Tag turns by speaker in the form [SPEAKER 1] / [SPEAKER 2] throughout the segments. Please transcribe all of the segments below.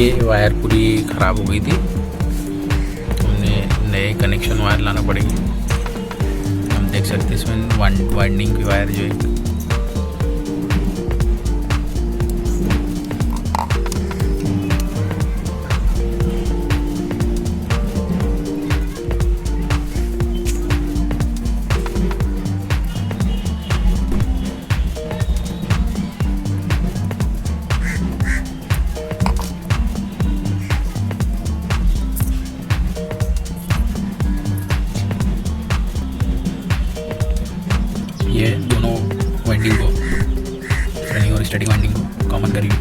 [SPEAKER 1] ये वायर पूरी ख़राब हो गई थी, हमने नए कनेक्शन वायर लाना पड़ेगी। हम देख सकते हैं इसमें वाइंडिंग की वायर जो है ये दोनों वाइंडिंग को, रनिंग और स्टैटिक वाइंडिंग को कॉमन करेंगे।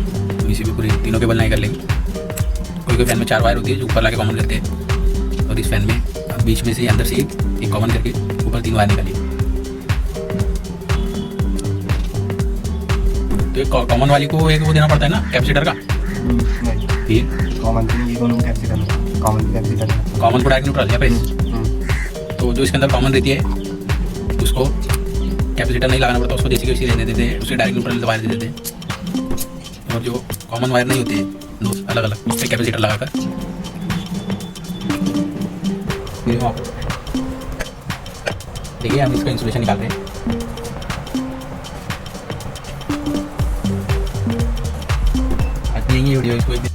[SPEAKER 1] इसी पे पूरी तीनों केबल नहीं कर लेंगे। कोई कोई फैन में 4 वायर होती है जो ऊपर लाके कॉमन करते हैं, और इस फैन में बीच में से अंदर से एक कॉमन करके ऊपर 3 वायर निकालिए। तो एक कॉमन वाली को एक वो देना पड़ता है ना कैपेसिटर का, फिर
[SPEAKER 2] कॉमन ये दोनों कैपेसिटर,
[SPEAKER 1] कॉमन को डायरेक्ट न्यूट्रल या प्रेस। तो जो इसके अंदर कॉमन रहती है उसको कैपेसिटर नहीं लगाना पड़ता, उसको जैसी की वैसी दे देते हैं, उसके डायरेक्ट न्यूट्रल वायर दे देते हैं। और जो कॉमन वायर नहीं होती है दो अलग अलग, उस पर कैपेसिटर लगाकर देखिए हम इसका इंसुलेशन निकाल रहे हैं। आज नहीं वीडियो इसको एक दिन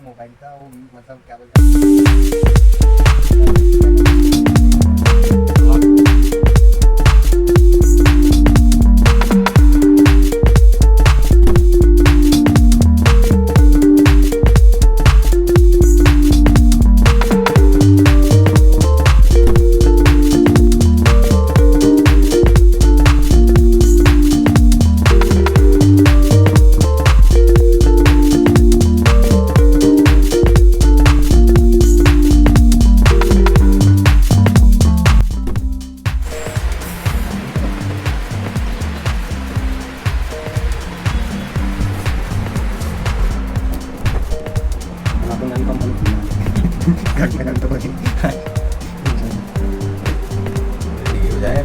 [SPEAKER 2] मोबाइल का वो मतलब क्या बोलते हैं तो हो जाए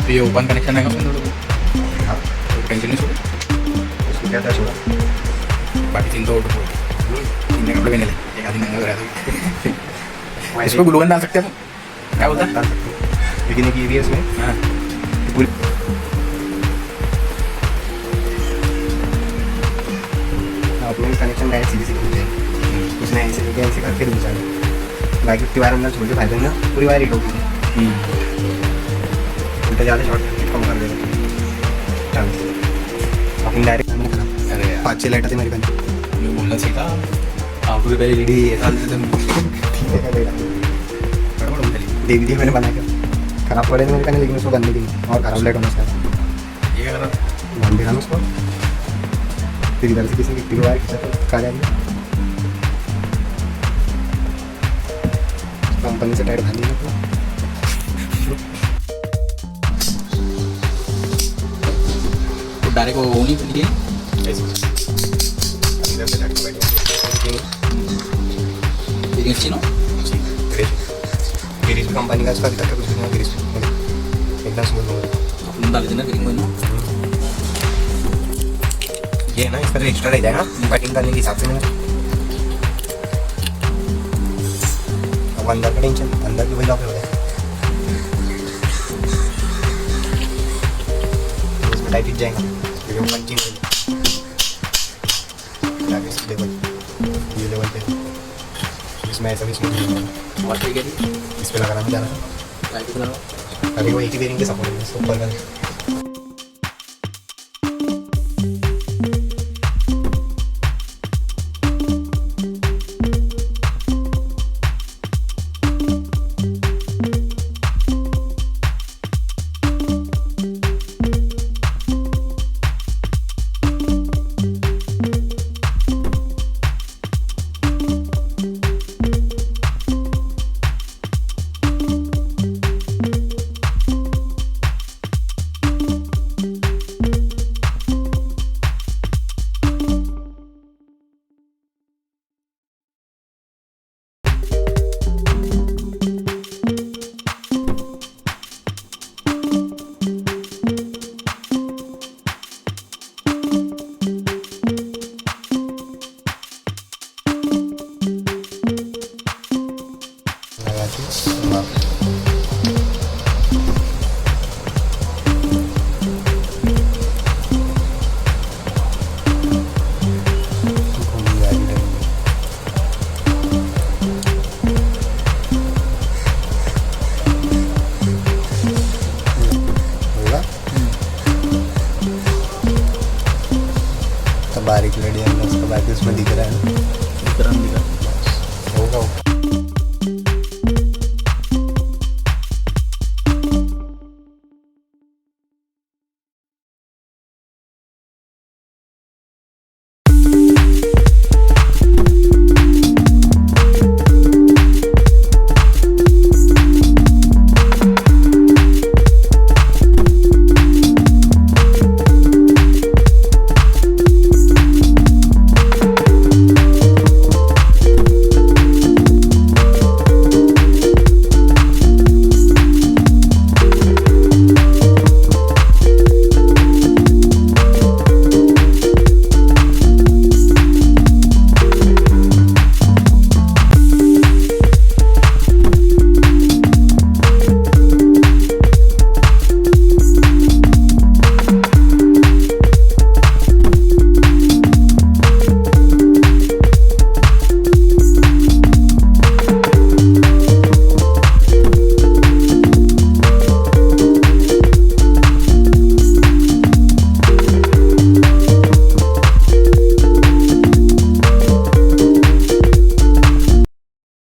[SPEAKER 2] तो ये ओपन कनेक्शन है उसमें थोड़ा टेंशन नहीं छोड़ो, उसको क्या था छोड़ा, बाकी 3 तो इनने कपड़े पहने ले, एक आदमी नंगा करा दो। इसको ग्लू गन डाल सकते हैं, क्या बोलता है, लेकिन एक ये भी है इसमें। हाँ पूरी आप लोग कनेक्शन डायरेक्ट सीधे सीधे होते हैं, उसने ऐसे लेके ऐसे करके दूसरा बाकी 50 वायर अंदर छोड़ के फायदा नहीं, पूरी वायर हिट होगी, ज़्यादा शॉर्ट कम कर देगा चांस। अपनी डायरेक्ट अरे 5-6 लाइट आती मेरे पास, मैं बोलना सीखा आपको भी पहले लीडी साल से दे दी मैंने बना के, खराब पड़े मेरे पास लेकिन उसको करने दी और खराब लाइट होना उसका ये ध्यान देना उसको। फिर इधर से किसी की वायर खींचा तो कहा जाएगी, कंपनी से टाइट बांधी
[SPEAKER 1] तो डायरेक्ट वो नहीं निकली
[SPEAKER 2] ऐसे इधर से जाके बैठे
[SPEAKER 1] फिटिंग अच्छी ना
[SPEAKER 2] गिरीश कंपनी का इसका अभी तक कुछ नहीं हुआ। गिरीश एकदम स्मूथ हो गया।
[SPEAKER 1] अपन डाल देना फिटिंग में ना
[SPEAKER 2] ये है ना इसका जो एक्स्ट्रा रह जाएगा कटिंग करने के हिसाब से मैंने अब अंदर का टेंशन अंदर की वही लॉक हो जाए इसमें टाइट जाएगा क्योंकि वो पंचिंग जाके इस लेवल ये लेवल पे इसमें ऐसा भी स्मूथ नहीं होगा।
[SPEAKER 1] और ठीक है
[SPEAKER 2] इस पे लगाना नहीं जा रहा
[SPEAKER 1] लाइट बनाओ
[SPEAKER 2] अभी वो एक ही बेरिंग के सपोर्ट है इसको ऊपर का बारीक लड़ी है उसका बैक इसमें दिख रहा है ना
[SPEAKER 1] दिख रहा
[SPEAKER 2] होगा।